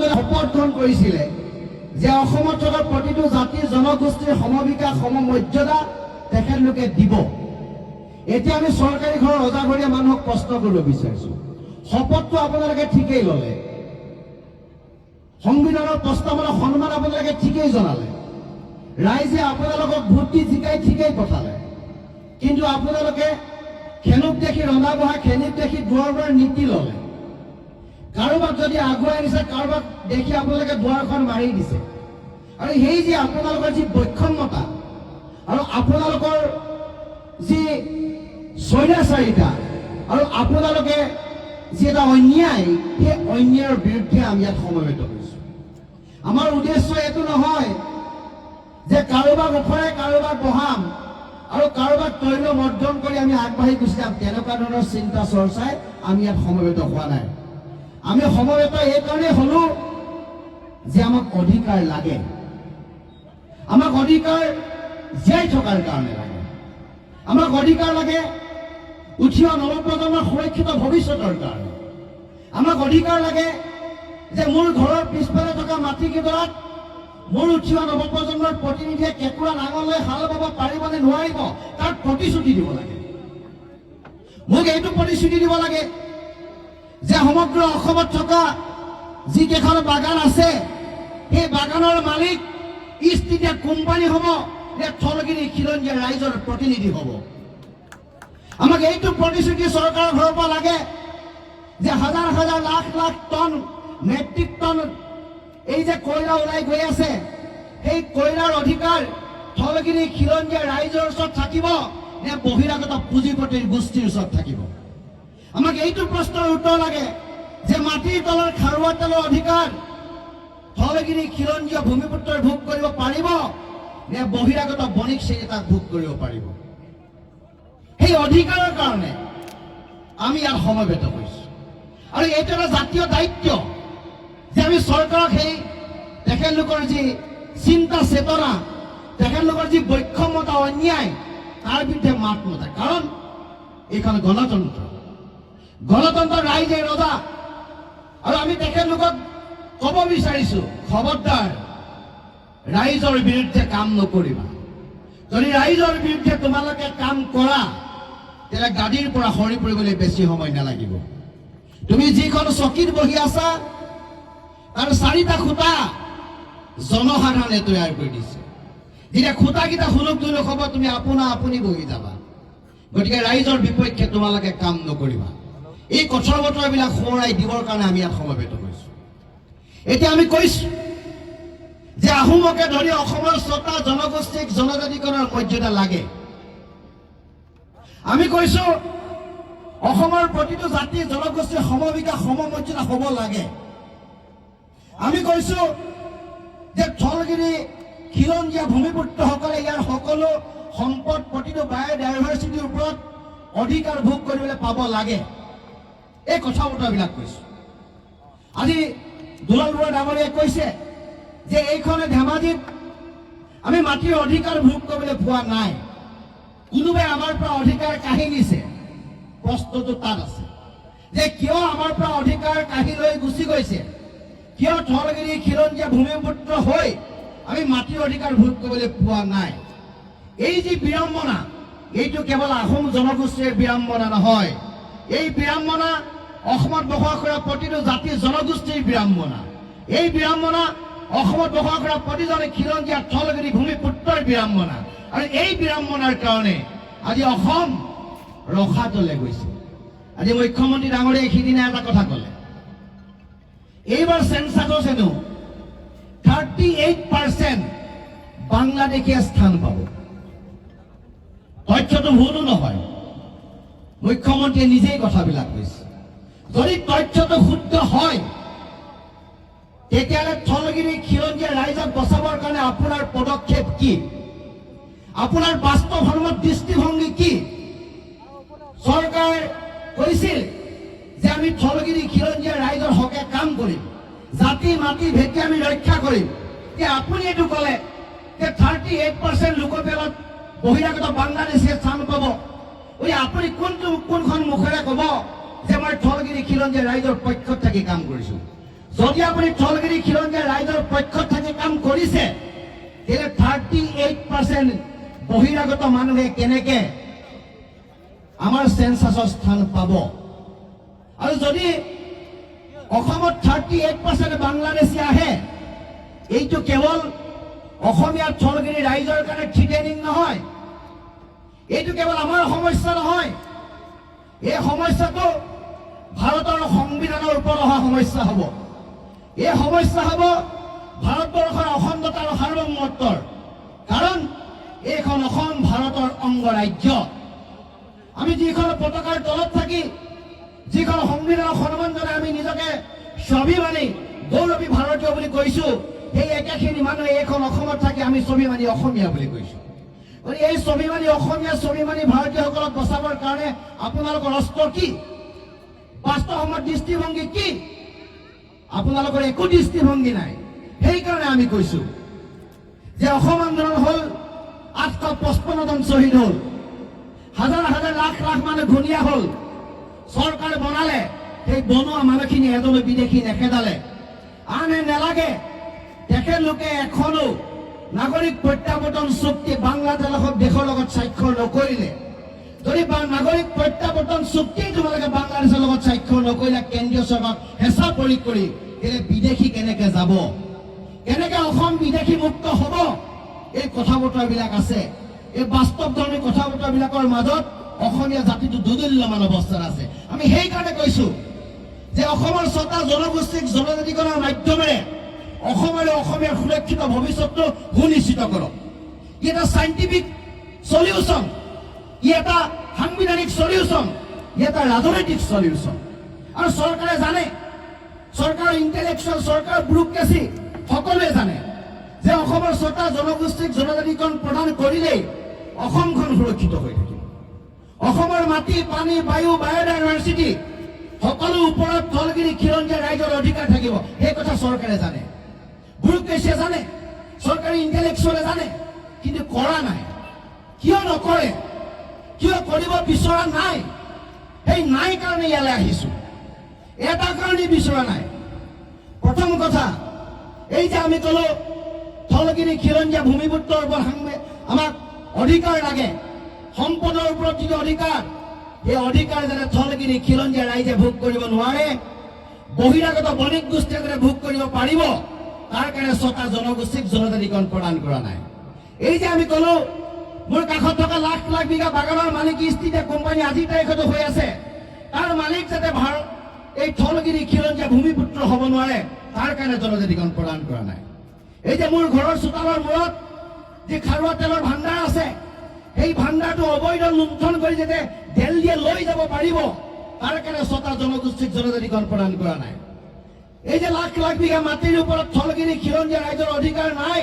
মণ্ডলে শপত গ্ৰহণ কৰিছিলে যে অসমত থকা প্ৰতিটো জাতি জনগোষ্ঠীৰ সমবিকাশ সমমৰ্যাদা তেখেতলোকে দিব। এতিয়া আমি চৰকাৰী ঘৰৰ ৰজাঘৰীয়া মানুহক প্ৰশ্ন কৰিব বিচাৰিছো, শপতটো আপোনালোকে ঠিকেই ল'লে, সংবিধানৰ প্ৰস্তাৱনাৰ সন্মান আপোনালোকে ঠিকেই জনালে, ৰাইজে আপোনালোকক ভোট দি জিকাই ঠিকেই পঠালে, কিন্তু আপোনালোকে খেনুক দেখি ৰন্ধা বঢ়া, খেনিক দেখি দুৱাৰ পৰা নীতি ল'লে। কাৰোবাক যদি আগুৱাই আনিছে, কাৰোবাক দেখি আপোনালোকে দুৱাৰখন মাৰি দিছে। আৰু সেই যে আপোনালোকৰ যি বৈষম্যতা আৰু আপোনালোকৰ যি স্বৈৰাচাৰিতা আৰু আপোনালোকে যি এটা অন্যায়, সেই অন্যায়ৰ বিৰুদ্ধে আমি ইয়াত সমবেত হৈছো। আমাৰ উদ্দেশ্য এইটো নহয় যে কাৰোবাক ওফৰাই কাৰোবাক বহাম আৰু কাৰোবাক তৈল মৰ্দন কৰি আমি আগবাঢ়ি গুচি যাম, তেনেকুৱা ধৰণৰ চিন্তা চৰ্চাই আমি ইয়াত সমবেত হোৱা নাই। আমি সমবেত এইকাৰণেই হলো যে আমাক অধিকাৰ লাগে, আমাক অধিকাৰ জীয়াই থকাৰ কাৰণে লাগে, আমাক অধিকাৰ লাগে উঠি অহা নৱপ্ৰজন্মৰ সুৰক্ষিত ভৱিষ্যতৰ কাৰণে, আমাক অধিকাৰ লাগে যে মোৰ ঘৰৰ পিছফালে থকা মাটিকেইডৰাত মোৰ উঠি অহা নৱপ্ৰজন্মৰ প্ৰতিনিধিয়ে কেঁকুৰা নাঙল লৈ হাল বাব পাৰিব নে নোৱাৰিব তাৰ প্ৰতিশ্ৰুতি দিব লাগে। মোক এইটো প্ৰতিশ্ৰুতি দিব লাগে যে সমগ্ৰ অসমত থকা যিকেইখন বাগান আছে, সেই বাগানৰ মালিক ইষ্ট ইণ্ডিয়া কোম্পানী হ'ব নে থলগিৰি খিলঞ্জীয়া ৰাইজৰ প্ৰতিনিধি হ'ব। আমাক এইটো প্ৰতিশ্ৰুতি চৰকাৰৰ ঘৰৰ পৰা লাগে যে হাজাৰ হাজাৰ lakh lakh ton metric ton এই যে কয়লা ওলাই গৈ আছে, সেই কয়লাৰ অধিকাৰ থলগিৰি খিলঞ্জীয়া ৰাইজৰ ওচৰত থাকিব নে বহিৰাগত পুঁজিপতিৰ গোষ্ঠীৰ ওচৰত থাকিব। আমাক এইটো প্ৰশ্নৰ উত্তৰ লাগে যে মাটিৰ তলৰ খাৰুৱা তেলৰ অধিকাৰ থলগিৰি খিলঞ্জীয়া ভূমিপুত্ৰই ভোগ কৰিব পাৰিব নে বহিৰাগত বণিক শ্ৰেণীয়ে তাক ভোগ কৰিব পাৰিব। সেই অধিকাৰৰ কাৰণে আমি ইয়াত সমবেত হৈছো। আৰু এইটো এটা জাতীয় দায়িত্ব যে আমি চৰকাৰক সেই তেখেতলোকৰ যি চিন্তা চেতনা, তেখেতলোকৰ যি বৈষম্যতা অন্যায়, তাৰ বিৰুদ্ধে মাত মতায়। কাৰণ এইখন গণতন্ত্ৰ, গণতন্ত্ৰৰ ৰাইজে ৰজা। আৰু আমি তেখেতলোকক ক'ব বিচাৰিছো, খবৰদাৰ ৰাইজৰ বিৰুদ্ধে কাম নকৰিবা। যদি ৰাইজৰ বিৰুদ্ধে তোমালোকে কাম কৰা, তেতিয়াহ'লে গাদীৰ পৰা সৰি পৰিবলৈ বেছি সময় নালাগিব। তুমি যিখন চকীত বহি আছা তাৰ চাৰিটা খুঁটা জনসাধাৰণে তৈয়াৰ কৰি দিছে। যেতিয়া খুঁটাকেইটা হুলুক তুলুক হ'ব, তুমি আপোনা আপুনি বহি যাবা। গতিকে ৰাইজৰ বিপক্ষে তোমালোকে কাম নকৰিবা। এই কথা বতৰাবিলাক সোঁৱৰাই দিবৰ কাৰণে আমি ইয়াত সমবেত হৈছো। এতিয়া আমি কৈছো যে আহোমকে ধৰি অসমৰ ছটা জনগোষ্ঠীক জনজাতিকৰণৰ মৰ্যাদা লাগে। আমি কৈছো অসমৰ প্ৰতিটো জাতি জনগোষ্ঠীৰ সমবিকাশ সমমৰ্যাদা হ'ব লাগে। আমি কৈছো যে থলগিৰি খিলঞ্জীয়া ভূমিপুত্ৰসকলে ইয়াৰ সকলো সম্পদ প্ৰতিটো বায়'ডাইভাৰ্চিটিৰ ওপৰত অধিকাৰ ভোগ কৰিবলৈ পাব লাগে। এই কথা বতৰাবিলাক কৈছো। আজি দুলাল বৰুৱা ডাঙৰীয়াই কৈছে যে এইখনে ধেমাজিত আমি মাটিৰ অধিকাৰ ভোগ কৰিবলৈ পোৱা নাই, কোনোবাই আমাৰ পৰা অধিকাৰ কাঢ়ি নিছে। প্ৰশ্নটো তাত আছে যে কিয় আমাৰ পৰা অধিকাৰ কাঢ়ি লৈ গুচি গৈছে, কিয় থলগিৰি খিলঞ্জীয়া ভূমিপুত্ৰ হৈ আমি মাটিৰ অধিকাৰ ভোগ কৰিবলৈ পোৱা নাই। এই যি বিড়ম্বনা, এইটো কেৱল আহোম জনগোষ্ঠীৰ বিড়ম্বনা নহয়, এই বিড়ম্বনা অসমত বসবাস কৰা প্ৰতিটো জাতি জনগোষ্ঠীৰ বিড়ম্বনা। এই বিড়ম্বনা অসমত বসবাস কৰা প্ৰতিজনে খিলঞ্জীয়া থলগিৰি ভূমিপুত্ৰৰ বিড়ম্বনা। আৰু এই বিড়ম্বনাৰ কাৰণে আজি অসম ৰসাতলে গৈছে। আজি মুখ্যমন্ত্ৰী ডাঙৰীয়াই সিদিনা এটা কথা ক'লে, এইবাৰ চেন্সাছত হেনো 38% বাংলাদেশীয়ে স্থান পাব। তথ্যটো ভুলো নহয়, মুখ্যমন্ত্ৰীয়ে নিজেই কথাবিলাক কৈছে। যদি তথ্যটো শুদ্ধ হয়, তেতিয়াহ'লে থলগিৰি খিলঞ্জীয়া ৰাইজক বচাবৰ কাৰণে আপোনাৰ পদক্ষেপ কি, আপোনাৰ বাস্তৱসন্মত দৃষ্টিভংগী কি? চৰকাৰে কৈছিল যে আমি থলগিৰি খিলঞ্জীয়া ৰাইজৰ হকে কাম কৰিম, জাতি মাটি ভেটি আমি ৰক্ষা কৰিম। যে আপুনি এইটো ক'লে যে 38% লোকপিয়লত বহিৰাগত বাংলাদেশীয়ে স্থান পাব। আপুনি কোনখন মুখেৰে ক'ব যে মই থলগিৰি খিলঞ্জীয়া ৰাইজৰ পক্ষত থাকি কাম কৰিছো? যদি আপুনি ঠলগিৰি খিলঞ্জীয়া ৰাইজৰ পক্ষত থাকি কাম কৰিছে, তেতিয়াহ'লে 38% বহিৰাগত মানুহে কেনেকে আমাৰ চেন্সাছৰ স্থান পাব? আৰু যদি অসমত 38% বাংলাদেশী আহে, এইটো কেৱল অসমীয়া ঠলগিৰি ৰাইজৰ কাৰণে থ্ৰিটেনিং নহয়, এইটো কেৱল আমাৰ সমস্যা নহয়, এই সমস্যাটো ভাৰতৰ সংবিধানৰ ওপৰত অহা সমস্যা হ'ব। এই সমস্যা হ'ব ভাৰতবৰ্ষৰ অখণ্ডতা আৰু সাৰ্বভৌমত্বৰ, কাৰণ এইখন অসম ভাৰতৰ অংগৰাজ্য। আমি যিখন পতাকাৰ তলত থাকি যিখন সংবিধানক সন্মান জনাই আমি নিজকে স্বাভিমানী গৌৰৱী ভাৰতীয় বুলি কৈছো, সেই একেখিনি মানুহে এইখন অসমত থাকি আমি স্বাভিমানী অসমীয়া বুলি কৈছো। গতিকে এই স্বাভিমানী অসমীয়া স্বাভিমানী ভাৰতীয়সকলক বচাবৰ কাৰণে আপোনালোকৰ অস্ত্ৰ কি? বাস্তৱ সময়ত দৃষ্টিভংগী কি? আপোনালোকৰ একো দৃষ্টিভংগী নাই। সেইকাৰণে আমি কৈছো যে অসম আন্দোলন হ'ল 855 জন শ্বহীদ হ'ল, হাজাৰ হাজাৰ লাখ লাখ মানুহ ঘূণীয়া হ'ল, চৰকাৰ বনালে, সেই বনোৱা মানুহখিনি এজনো বিদেশী নেখেদালে। আনে নেলাগে তেখেতলোকে এখনো নাগৰিক প্ৰত্যাৱৰ্তন চুক্তি বাংলাদেশৰ দেশৰ লগত স্বাক্ষৰ নকৰিলে। যদি নাগৰিক প্ৰত্যাৱৰ্তন চুক্তি তোমালোকে বাংলাদেশৰ লগত স্বাক্ষৰ নকৰিলে, কেন্দ্ৰীয় চৰকাৰক হেঁচা প্ৰয়োগ কৰি, বিদেশী কেনেকে যাব, কেনেকে অসম বিদেশী মুক্ত হ'ব? এই কথা বতৰাবিলাক আছে। এই বাস্তৱধৰ্মী কথা বতৰাবিলাকৰ মাজত অসমীয়া জাতিটো দুদুল্যমান অৱস্থাত আছে। আমি সেইকাৰণে কৈছো যে অসমৰ 6টা জনগোষ্ঠীক জনজাতিকৰণৰ মাধ্যমেৰে অসম আৰু অসমীয়াৰ সুৰক্ষিত ভৱিষ্যতটো সুনিশ্চিত কৰক। ই এটা চাইণ্টিফিক সলিউশ্যন, ই এটা সাংবিধানিক সলিউশ্যন, ই এটা ৰাজনৈতিক সলিউশ্যন। আৰু চৰকাৰে জানে, চৰকাৰৰ ইণ্টেলেকচুৱেল, চৰকাৰৰ ব্যুৰ'ক্ৰেচি সকলোৱে জানে যে অসমৰ 6টা জনগোষ্ঠীক জনজাতিকৰণ প্ৰদান কৰিলেই অসমখন সুৰক্ষিত হৈ থাকিব। অসমৰ মাটি, পানী, বায়ু, বায়'ডাইভাৰ্চিটি সকলো ওপৰত ঠলগিৰি খিলঞ্জীয়া ৰাইজৰ অধিকাৰ থাকিব। সেই কথা চৰকাৰে জানে, ব্যুৰ'ক্ৰেচিয়ে জানে, চৰকাৰী ইণ্টেলেকচুৱেলে জানে, কিন্তু কৰা নাই। কিয় নকৰে? কিয় কৰিব বিচৰা নাই? সেই নাই কাৰণে ইয়ালৈ আহিছো। এটা কাৰণেই বিচৰা নাই। প্ৰথম কথা, এই যে আমি কলো ঠলগিৰি খিলঞ্জীয়া ভূমিপুত্ৰৰ ওপৰত আমাক অধিকাৰ লাগে, সম্পদৰ ওপৰত যিটো অধিকাৰ, এই অধিকাৰ যাতে ঠলগিৰি খিলঞ্জীয়া ৰাইজে ভোগ কৰিব নোৱাৰে, বহিৰাগত বণিক গোষ্ঠীয়ে যাতে ভোগ কৰিব পাৰিব, তাৰ কাৰণে 6টা জনগোষ্ঠীক জনজাতিকৰণ প্ৰদান কৰা নাই। এই যে আমি কলো মোৰ কাষত থকা লাখ লাখ বিঘা বাগানৰ মালিক ইষ্ট ইণ্ডিয়া কোম্পানী আজিৰ তাৰিখতো হৈ আছে, তাৰ মালিক যাতে এই ঠলগিৰি খিলঞ্জীয়া ভূমিপুত্ৰ হ'ব নোৱাৰে, তাৰ কাৰণে জনজাতিকৰণ প্ৰদান কৰা নাই। এই যে মোৰ ঘৰৰ চোতালৰ মূৰত যি খাৰুৱা তেলৰ ভাণ্ডাৰ আছে, সেই ভাণ্ডাৰটো অবৈধ লুণ্ঠন কৰি যাতে দিল্লীয়ে লৈ যাব পাৰিব, তাৰ কাৰণে 6টা জনগোষ্ঠীক জনজাতিকৰণ প্ৰদান কৰা নাই। এই যে লাখ লাখ বিঘা মাটিৰ ওপৰত ঠলগিৰি খিলঞ্জীয়া ৰাইজৰ অধিকাৰ নাই,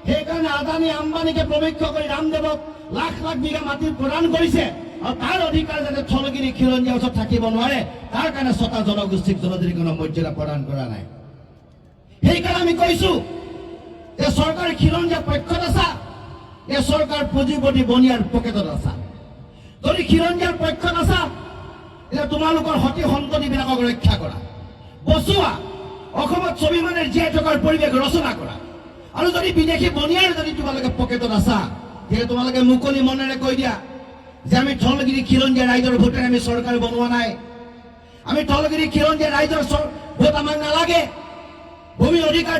সেইকাৰণে আদানী আম্বানীকে প্ৰৱেশ কৰি ৰামদেৱক লাখ লাখ বিঘা মাটি প্ৰদান কৰিছে, আৰু তাৰ অধিকাৰ যাতে ঠলগিৰি খিলঞ্জীয়া ওচৰত থাকিব নোৱাৰে, তাৰ কাৰণে 6টা জনগোষ্ঠীক জনজাতিকৰণৰ মৰ্যাদা প্ৰদান কৰা নাই। সেইকাৰণে আমি কৈছো যে চৰকাৰ খিলঞ্জীয়া পক্ষত আছা, এই চৰকাৰ পুঁজিপতি বনিয়াৰ পকেটত আছা। যদি খিলঞ্জীয়াৰ পক্ষত আছা, এতিয়া তোমালোকৰ সতি সন্ততিবিলাকক ৰক্ষা কৰা, বচোৱা, অসমত স্বাভিমানৰ জীয়াই থকাৰ পৰিৱেশ ৰচনা কৰা। আৰু যদি বিদেশী বনিয়াৰ যদি তোমালোকে পকেটত আছা, তেতিয়া তোমালোকে মুকলি মনেৰে কৈ দিয়া যে আমি ঠলগিৰি খিলঞ্জীয়া ৰাইজৰ ভোটেৰে আমি চৰকাৰ বনোৱা নাই, আমি ঠলগিৰি খিলঞ্জীয়া ৰাইজৰ ভোট আমাক নালাগে, ভূমি অধিকাৰ